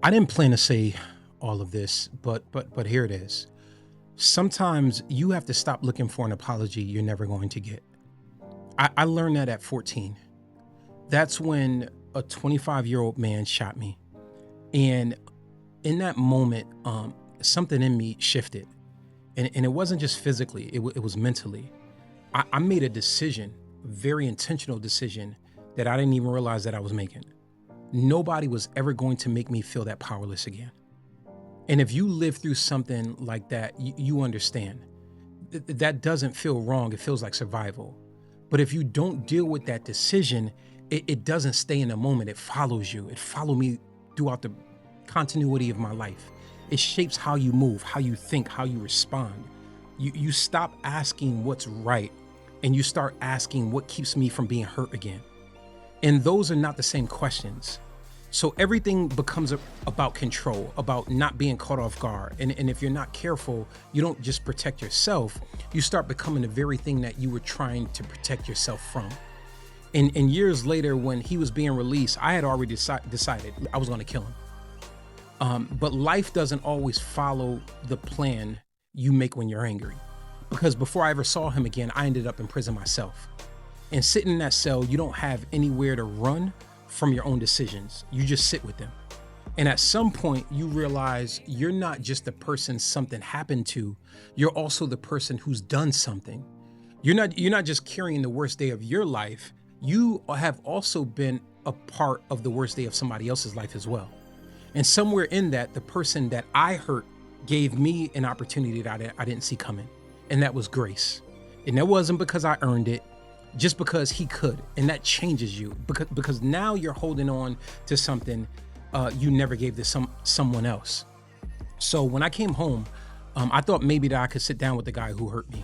I didn't plan to say all of this, but here it is. Sometimes you have to stop looking for an apology you're never going to get. I learned that at 14. That's when a 25-year-old man shot me. And in that moment, something in me shifted. And it wasn't just physically, it was mentally. I made a decision, a very intentional decision that I didn't even realize that I was making. Nobody was ever going to make me feel that powerless again. And if you live through something like that, you understand. That doesn't feel wrong. It feels like survival. But if you don't deal with that decision, it doesn't stay in the moment. It follows you. It followed me throughout the continuity of my life. It shapes how you move, how you think, how you respond. You stop asking what's right and you start asking what keeps me from being hurt again. And those are not the same questions. So everything becomes about control, about not being caught off guard. And if you're not careful, you don't just protect yourself, you start becoming the very thing that you were trying to protect yourself from. And years later, when he was being released, I had already decided I was going to kill him. But life doesn't always follow the plan you make when you're angry. Because before I ever saw him again, I ended up in prison myself. And sitting in that cell, you don't have anywhere to run from your own decisions. You just sit with them. And at some point, you realize you're not just the person something happened to, you're also the person who's done something. You're not just carrying the worst day of your life, you have also been a part of the worst day of somebody else's life as well. And somewhere in that, the person that I hurt gave me an opportunity that I didn't see coming. And that was grace. And that wasn't because I earned it, just because he could. And that changes you because now you're holding on to something you never gave to someone else. So when I came home, I thought maybe that I could sit down with the guy who hurt me,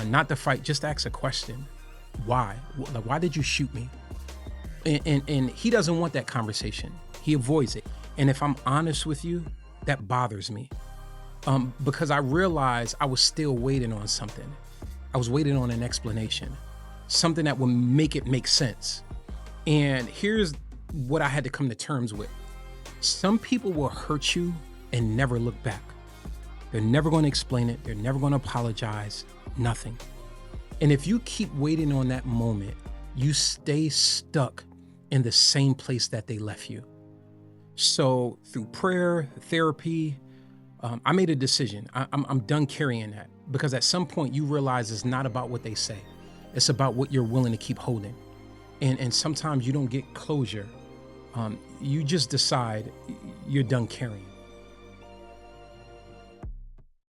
not to fight, just to ask a question. Why? Like, why did you shoot me? And he doesn't want that conversation. He avoids it. And if I'm honest with you, that bothers me. Because I realized I was still waiting on something. I was waiting on an explanation, something that would make it make sense. And here's what I had to come to terms with. Some people will hurt you and never look back. They're never going to explain it. They're never going to apologize, nothing. And if you keep waiting on that moment, you stay stuck in the same place that they left you. So through prayer, therapy, I made a decision. I'm done carrying that because at some point you realize it's not about what they say. It's about what you're willing to keep holding. And sometimes you don't get closure. You just decide you're done carrying.